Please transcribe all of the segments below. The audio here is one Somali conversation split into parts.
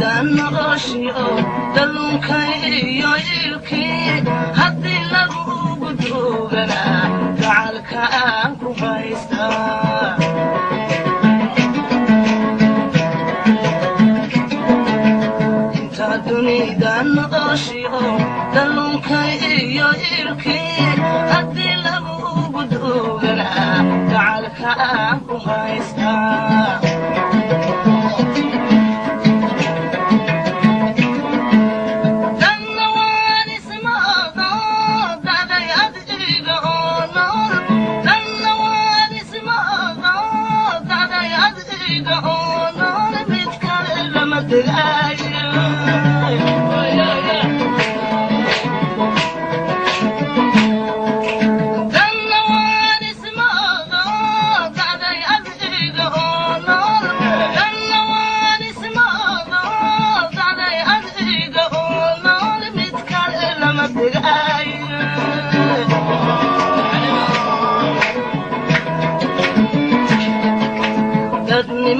نغشيو دلونكي يويلكي هدي لغو بدوغنا جعلك أنكو بايستا انت دنيا نغشيو دلونكي يويلكي هدي لغو بدوغنا جعلك أنكو بايستا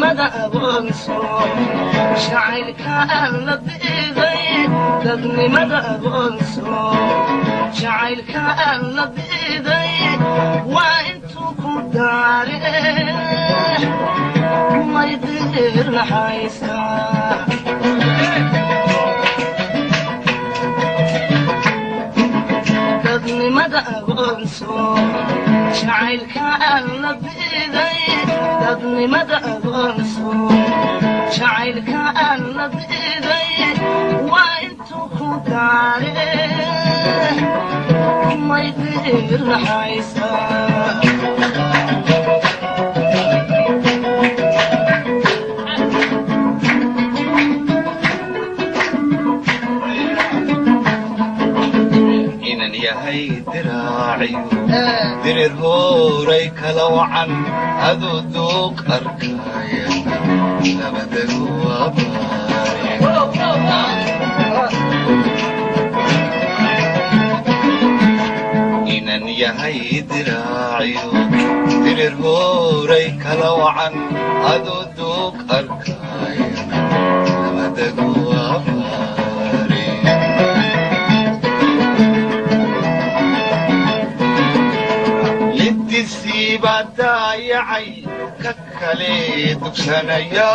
ماذا أبغى شعرك أنا بإيدي دبني ماذا أبغى شعرك أنا بإيدي وأنتو كداري ما يدير نحيسا دبني ماذا أبغى شعرك أنا بإيدي دبني ماذا أبغى شعرك أنا بإيدي وأنتو كداري ما يدير نحيسا yahay diraaciyo dirir hooray kala wacan aduu duuq arkaya labadagu abaare inan yahay diraaciyo dirir hooray kala wacan aduu duuq arkaya labadagu abaare badayacay kakale dugsanaya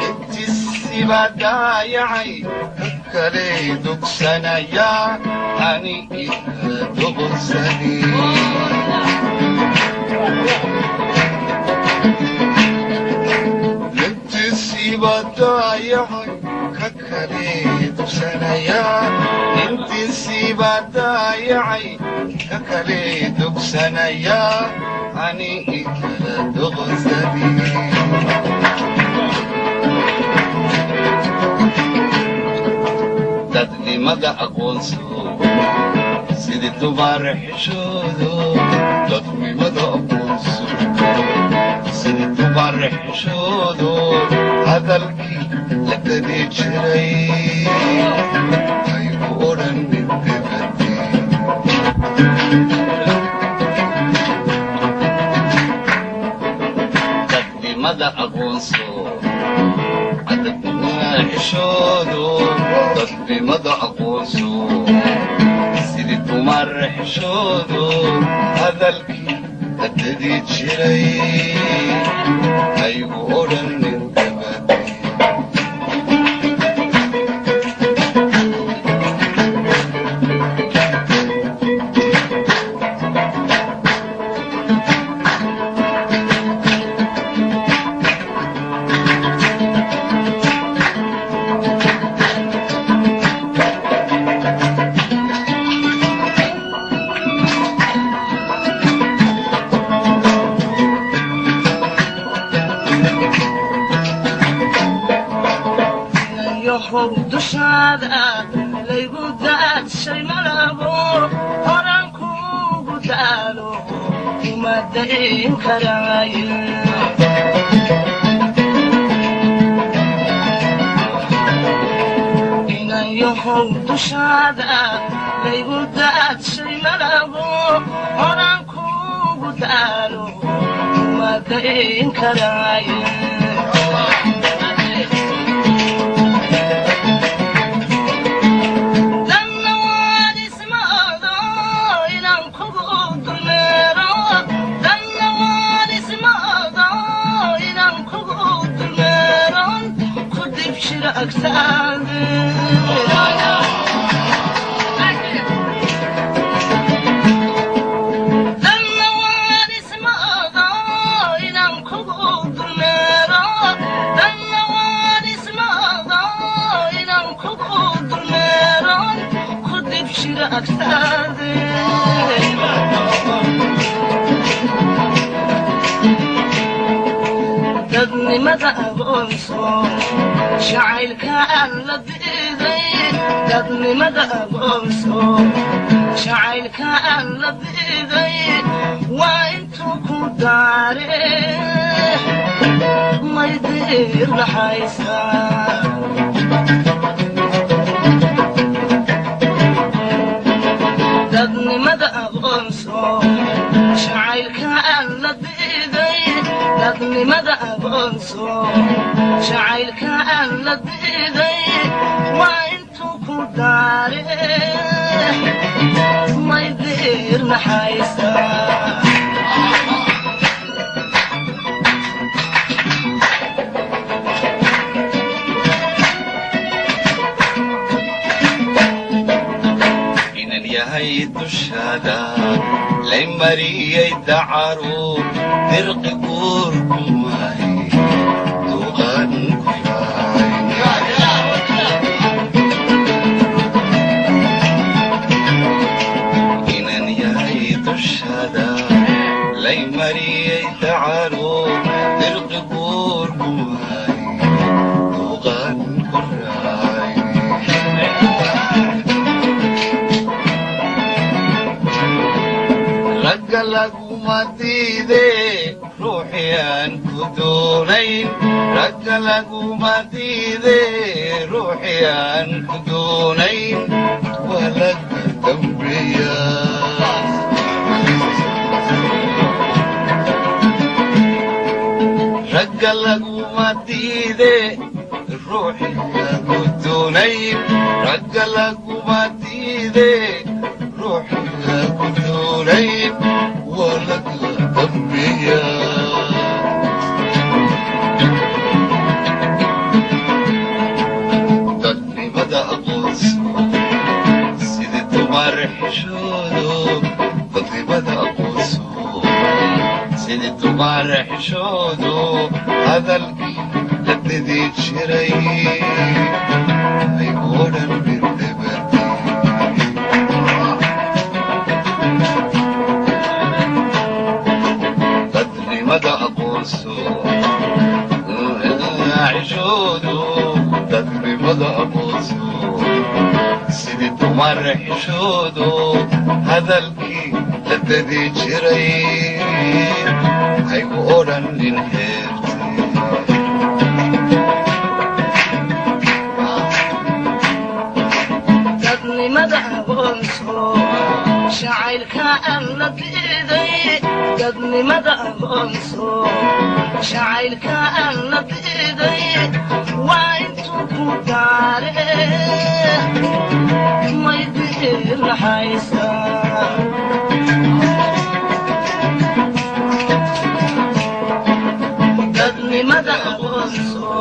intiisi badayacay kakale dugsanaya ani duqsani intiisi badayacay kakale dugsanaya intiisi badayacay kakale dugsanaya ani ikala duqsani dadnimada aqoonso sidii dumar xishoodo dadnimada aqoonso sidii dumar xishoodo hadalkii la gadi jiray aygu odhan midbebadi dadnimada aqoonso cadabnimada xishoodo dadnimada aqoonso sidii dumar xishoodo hadalkii la gadi jiray aygu odhan midbebadi dushaada laygu daadshay malabo horan kugu daalo uma dayn karaaye inan yahow dushaada laygu daadshay malabo horan kugu daalo uma dayn karaaye dadnimada aqoonso jacaylka aan la diiday dadnimada aqoonso jacaylka aan la diiday waa intuu ku daare may diir naxaysaa dadnimada aqoonso jacaylka aan la diiday dadnimada aqoonso jacaylka aan la diiday waa intuu ku daare may diir naxaysaa yahay dushaada lay mariyay dacaru dirqi guurku waay duqan ku inan yahay dushaada lay mariyay dacaru dirqi guurku waay duqan ku raay ragga laguma diide ruuxiyaan ku doonayn ragga laguma diide ruuxiyaan ku doonayn waa laga dambeeya ragga laguma diide ruuxiyaan ku doonayn ragga laguma diide ruuxiyaan ku doonayn waa laga dambeeya dadnimada aqoonso sidii dumar xishoodo dadnimada aqoonso sidii dumar xishoodo hadalkii la dhidi jiray ay odhan birdhibati dadnimada aqoonso xishoodo dadnimada aqoonso sidii dumar xishoodo hadalkii la dhidi jiray ay u odhanin heerti dadnimada aqoonso jacaylka aan la diiday dadnimada aqoonso jacaylka aan la diiday waa intuu ku daare may diir naxaysaa dadnimada aqoonso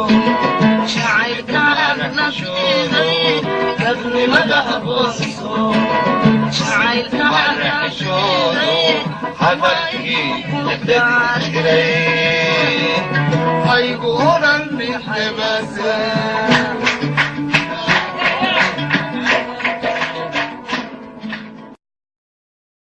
jacaylka aan la diiday dadnimada aqoonso jacaylka aan la diiday hadalkii la dhidi jiray ay u odhanin heebase